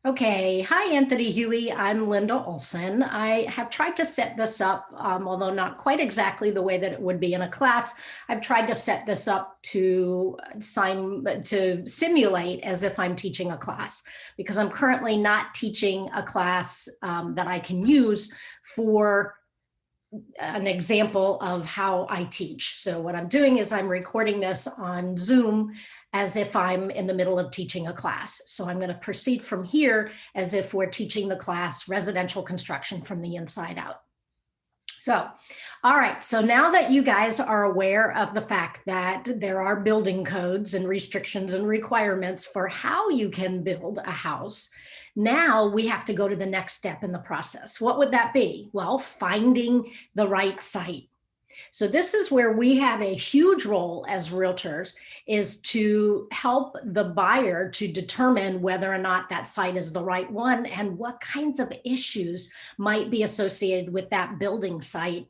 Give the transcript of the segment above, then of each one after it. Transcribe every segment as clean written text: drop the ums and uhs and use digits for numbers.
Okay, hi Anthony Huey. I'm Linda Olson. I have tried to set this up, although not quite exactly the way that it would be in a class. I've tried to set this up to simulate as if I'm teaching a class, because I'm currently not teaching a class that I can use for an example of how I teach. So what I'm doing is I'm recording this on Zoom as if I'm in the middle of teaching a class. So I'm going to proceed from here as if we're teaching the class residential construction from the inside out. So, all right, so now that you guys are aware of the fact that there are building codes and restrictions and requirements for how you can build a house, now we have to go to the next step in the process. What would that be? Well, finding the right site. So this is where we have a huge role as realtors, is to help the buyer to determine whether or not that site is the right one and what kinds of issues might be associated with that building site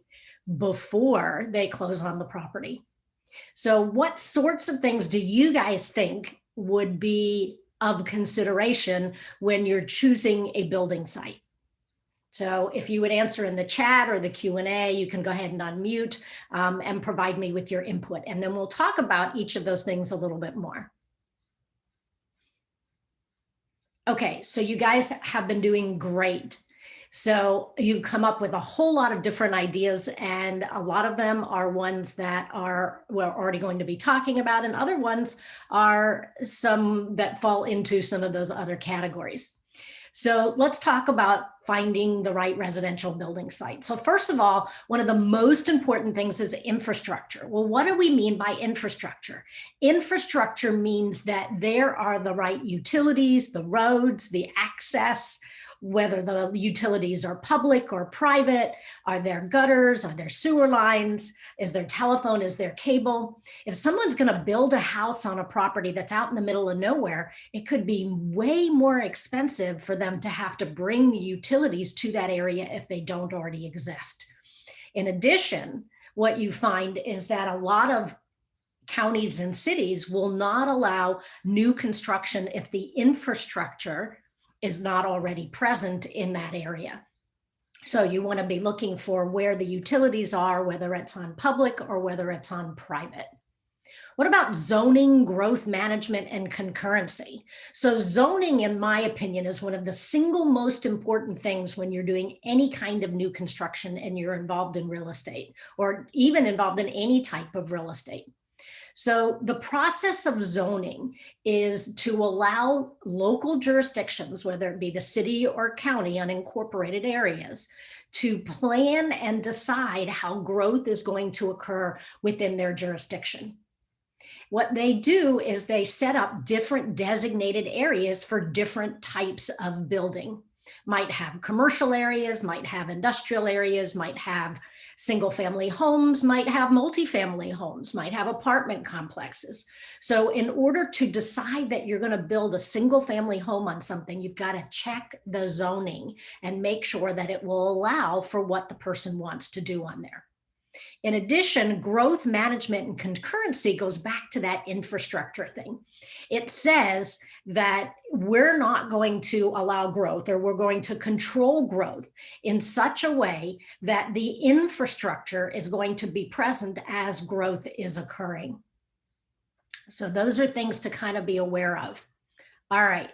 before they close on the property. So what sorts of things do you guys think would be of consideration when you're choosing a building site? So if you would answer in the chat or the Q&A, you can go ahead and unmute and provide me with your input. And then we'll talk about each of those things a little bit more. Okay, so you guys have been doing great. So you've come up with a whole lot of different ideas, and a lot of them are ones that we're already going to be talking about, and other ones are some that fall into some of those other categories. So let's talk about finding the right residential building site. So first of all, one of the most important things is infrastructure. Well, what do we mean by infrastructure? Infrastructure means that there are the right utilities, the roads, the access, whether the utilities are public or private, are there gutters, are there sewer lines, is there telephone, is there cable? If someone's going to build a house on a property that's out in the middle of nowhere, it could be way more expensive for them to have to bring the utilities to that area if they don't already exist. In addition, what you find is that a lot of counties and cities will not allow new construction if the infrastructure is not already present in that area. So you want to be looking for where the utilities are, whether it's on public or whether it's on private. What about zoning, growth management, and concurrency? So zoning, in my opinion, is one of the single most important things when you're doing any kind of new construction and you're involved in real estate, or even involved in any type of real estate. So the process of zoning is to allow local jurisdictions, whether it be the city or county, unincorporated areas, to plan and decide how growth is going to occur within their jurisdiction. What they do is they set up different designated areas for different types of building. Might have commercial areas, might have industrial areas, might have single family homes, might have multifamily homes, might have apartment complexes. So in order to decide that you're going to build a single family home on something, you've got to check the zoning and make sure that it will allow for what the person wants to do on there. In addition, growth management and concurrency goes back to that infrastructure thing. It says that we're not going to allow growth, or we're going to control growth in such a way that the infrastructure is going to be present as growth is occurring. So those are things to kind of be aware of. All right.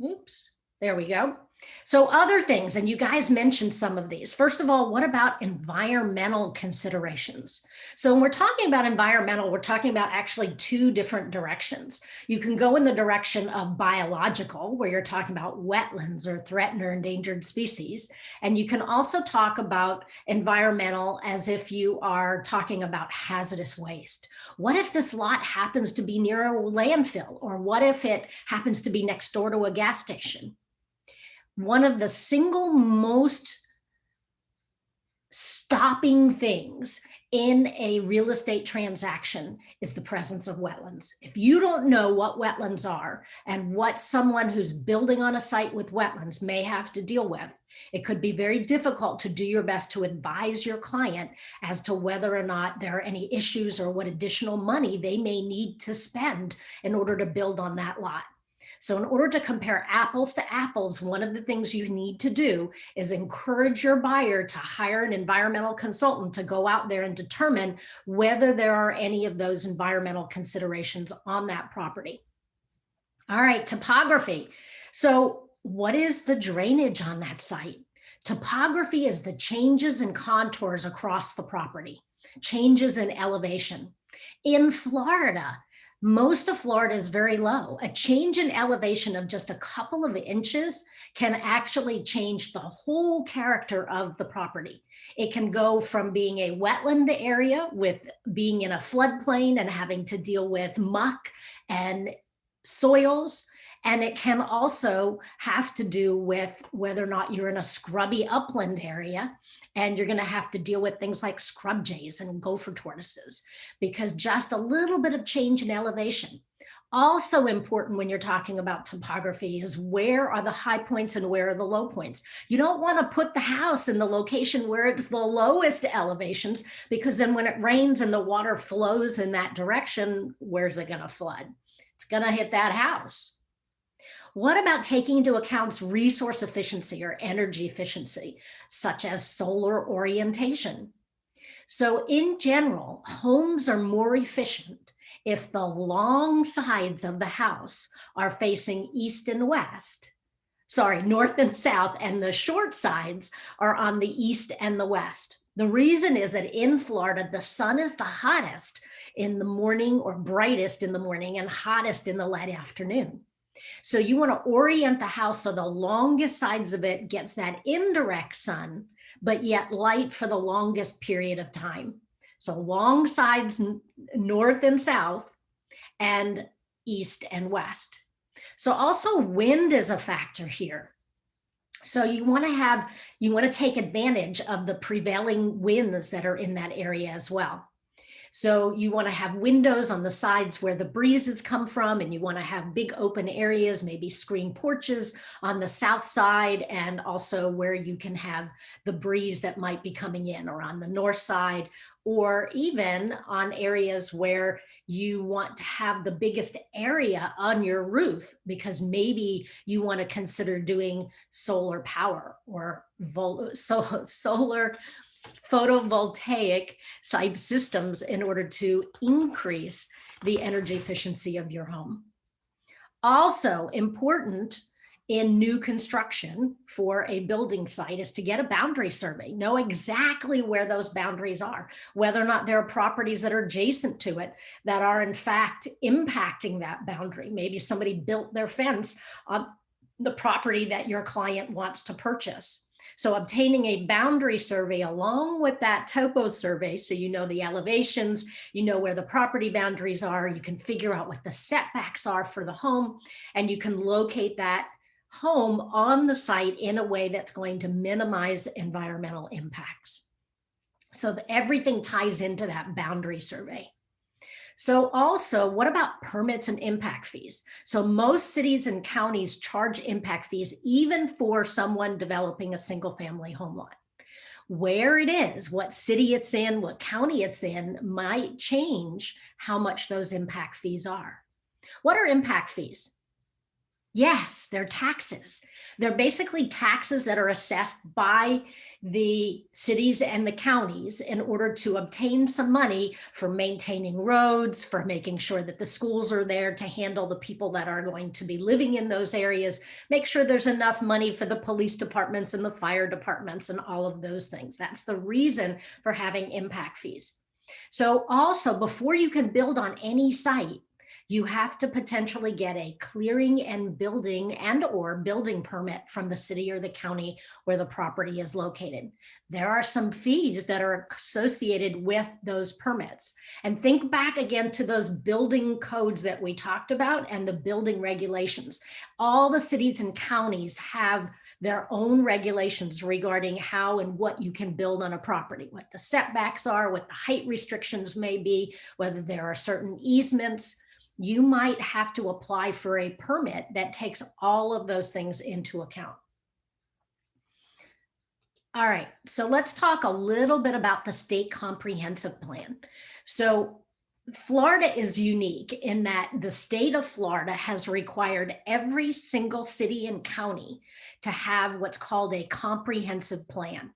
Oops, there we go. So other things, and you guys mentioned some of these. First of all, what about environmental considerations? So when we're talking about environmental, we're talking about actually two different directions. You can go in the direction of biological, where you're talking about wetlands or threatened or endangered species. And you can also talk about environmental as if you are talking about hazardous waste. What if this lot happens to be near a landfill? Or what if it happens to be next door to a gas station? One of the single most stopping things in a real estate transaction is the presence of wetlands. If you don't know what wetlands are and what someone who's building on a site with wetlands may have to deal with, it could be very difficult to do your best to advise your client as to whether or not there are any issues or what additional money they may need to spend in order to build on that lot. So in order to compare apples to apples, one of the things you need to do is encourage your buyer to hire an environmental consultant to go out there and determine whether there are any of those environmental considerations on that property. All right, topography. So what is the drainage on that site? Topography is the changes in contours across the property, changes in elevation. In Florida, most of Florida is very low. A change in elevation of just a couple of inches can actually change the whole character of the property. It can go from being a wetland area with being in a floodplain and having to deal with muck and soils. And it can also have to do with whether or not you're in a scrubby upland area and you're going to have to deal with things like scrub jays and gopher tortoises, because just a little bit of change in elevation. Also important when you're talking about topography is where are the high points and where are the low points. You don't want to put the house in the location where it's the lowest elevations, because then when it rains and the water flows in that direction, where's it going to flood? It's going to hit that house. What about taking into account resource efficiency or energy efficiency, such as solar orientation? So in general, homes are more efficient if the long sides of the house are facing east and west, north and south, and the short sides are on the east and the west. The reason is that in Florida, the sun is the hottest in the morning, or brightest in the morning, and hottest in the late afternoon. So you want to orient the house so the longest sides of it gets that indirect sun, but yet light for the longest period of time. So long sides north and south, and east and west. So also wind is a factor here. So you want to take advantage of the prevailing winds that are in that area as well. So you want to have windows on the sides where the breezes come from, and you want to have big open areas, maybe screen porches on the south side, and also where you can have the breeze that might be coming in, or on the north side, or even on areas where you want to have the biggest area on your roof, because maybe you want to consider doing solar power or solar photovoltaic type systems in order to increase the energy efficiency of your home. Also important in new construction for a building site is to get a boundary survey. Know exactly where those boundaries are, whether or not there are properties that are adjacent to it that are in fact impacting that boundary. Maybe somebody built their fence on the property that your client wants to purchase. So obtaining a boundary survey along with that topo survey, so you know the elevations, you know where the property boundaries are, you can figure out what the setbacks are for the home, and you can locate that home on the site in a way that's going to minimize environmental impacts. So everything ties into that boundary survey. So also, what about permits and impact fees? So most cities and counties charge impact fees even for someone developing a single family home lot. Where it is, what city it's in, what county it's in might change how much those impact fees are. What are impact fees? Yes, they're taxes. They're basically taxes that are assessed by the cities and the counties in order to obtain some money for maintaining roads, for making sure that the schools are there to handle the people that are going to be living in those areas, make sure there's enough money for the police departments and the fire departments and all of those things. That's the reason for having impact fees. So also, before you can build on any site, you have to potentially get a clearing and or building permit from the city or the county where the property is located. There are some fees that are associated with those permits. And think back again to those building codes that we talked about and the building regulations. All the cities and counties have their own regulations regarding how and what you can build on a property, what the setbacks are, what the height restrictions may be, whether there are certain easements. You might have to apply for a permit that takes all of those things into account. All right, so let's talk a little bit about the state comprehensive plan. So Florida is unique in that the state of Florida has required every single city and county to have what's called a comprehensive plan.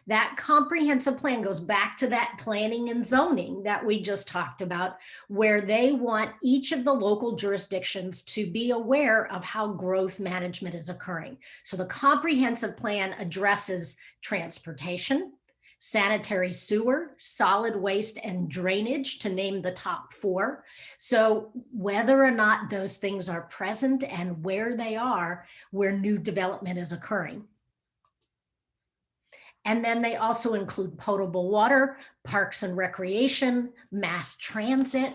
That comprehensive plan goes back to that planning and zoning that we just talked about, where they want each of the local jurisdictions to be aware of how growth management is occurring. So the comprehensive plan addresses transportation, sanitary sewer, solid waste, and drainage, to name the top four. So whether or not those things are present and where they are, where new development is occurring. And then they also include potable water, parks and recreation, mass transit.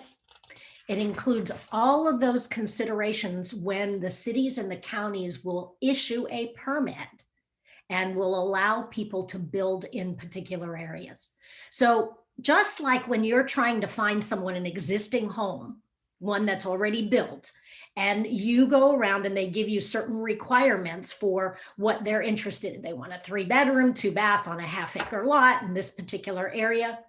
It includes all of those considerations when the cities and the counties will issue a permit and will allow people to build in particular areas. So just like when you're trying to find someone an existing home, one that's already built, and you go around and they give you certain requirements for what they're interested in. They want a 3-bedroom, 2-bath on a half-acre lot in this particular area.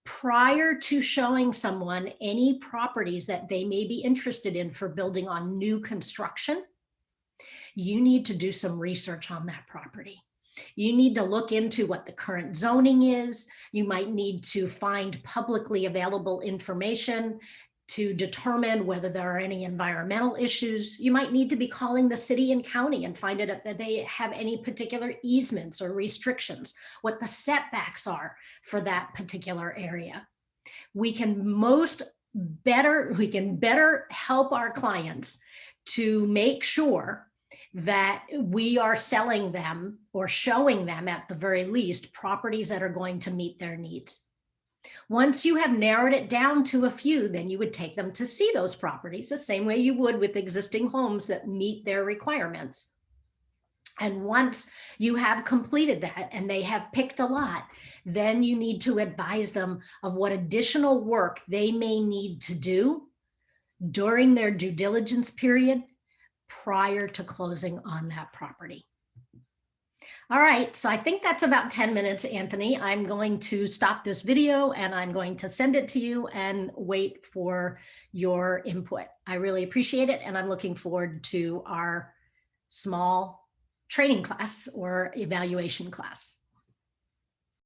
Prior to showing someone any properties that they may be interested in for building on new construction, you need to do some research on that property. You need to look into what the current zoning is. You might need to find publicly available information to determine whether there are any environmental issues. You might need to be calling the city and county and find out if they have any particular easements or restrictions, what the setbacks are for that particular area. We can better help our clients to make sure that we are selling them or showing them, at the very least, properties that are going to meet their needs. Once you have narrowed it down to a few, then you would take them to see those properties the same way you would with existing homes that meet their requirements. And once you have completed that and they have picked a lot, then you need to advise them of what additional work they may need to do during their due diligence period prior to closing on that property. All right, so I think that's about 10 minutes, Anthony. I'm going to stop this video and I'm going to send it to you and wait for your input. I really appreciate it, and I'm looking forward to our small training class or evaluation class.